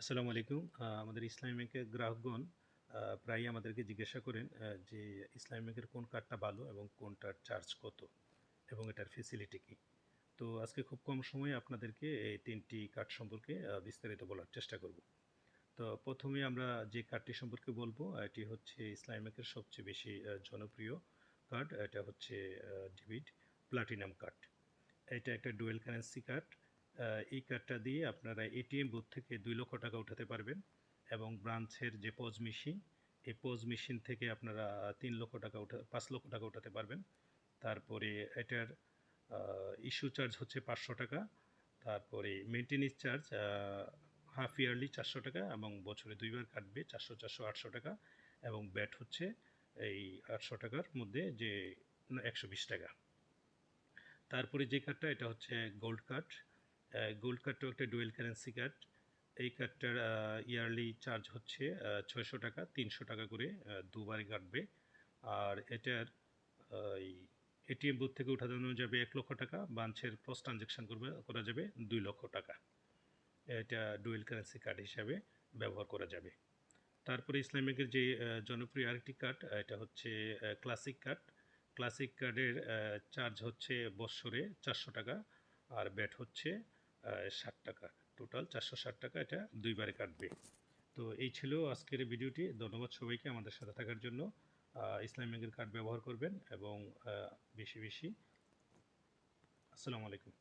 আসসালামু আলাইকুম। আমাদের ইসলামী ব্যাংকের গ্রাহকগণ প্রায়ই আমাদেরকে জিজ্ঞাসা করেন যে ইসলামী ব্যাংকের কোন কার্ডটা ভালো এবং কোনটার চার্জ কত এবং এটার ফেসিলিটি কী? তো আজকে খুব কম সময়ে আপনাদেরকে এই ৩ টি কার্ড সম্পর্কে বিস্তারিত বলার চেষ্টা করব। তো প্রথমে আমরা যে কার্ডটি সম্পর্কে বলবো এটি হচ্ছে ইসলামী ব্যাংকের সবচেয়ে বেশি জনপ্রিয় কার্ড। এটা হচ্ছে ডেবিট প্লাটিনাম কার্ড। এটা একটা ডুয়েল কারেন্সি কার্ড। এই কার্ডটা দিয়ে আপনারা এটিএম বুথ থেকে ৳২,০০,০০০ উঠাতে পারবেন এবং ব্রাঞ্চের যে পজ মেশিন, এই পজ মেশিন থেকে আপনারা ৳৫,০০,০০০ উঠাতে পারবেন। তারপরে এটার ইস্যু চার্জ হচ্ছে ৳৫০০। তারপরে মেইনটেন্যান্স চার্জ হাফ ইয়ারলি ৳৪০০ এবং বছরে ২ বার কাটবে ৳৪০০, ৳৪০০, ৳৮০০ এবং ব্যাট হচ্ছে এই ৳৮০০ র মধ্যে যে ৳১২০। তারপরে যে কার্ডটা এটা হচ্ছে গোল্ড কার্ড। গোল্ড কার্ডটাও একটা ডুয়েল কারেন্সি কার্ড। এই কার্ডটার ইয়ারলি চার্জ হচ্ছে ৳৬০০, ৳৩০০ করে দুবারই কাটবে। আর এটার এই এটিএম বুথ থেকে উঠানো যাবে ৳১,০০,০০০, ব্রাঞ্চের পজ ট্রানজ্যাকশন করা যাবে ৳২,০০,০০০। এটা ডুয়েল কারেন্সি কার্ড হিসাবে ব্যবহার করা যাবে। তারপরে ইসলামী ব্যাংকের যে জনপ্রিয় আরেকটি কার্ড এটা হচ্ছে ক্লাসিক কার্ড। ক্লাসিক কার্ডের চার্জ হচ্ছে বৎসরে ৳৪০০ আর ব্যাট হচ্ছে ৳৬০। টোটাল ৳৪৬০ এটা ২ বারে কাটবে। তো এই ছিল আজকের ভিডিওটি। ধন্যবাদ সবাইকে আমাদের সাথে থাকার জন্য। ইসলামী ব্যাংকের কার্ড ব্যবহার করবেন এবং বেশি, বেশি। আসসালামু আলাইকুম।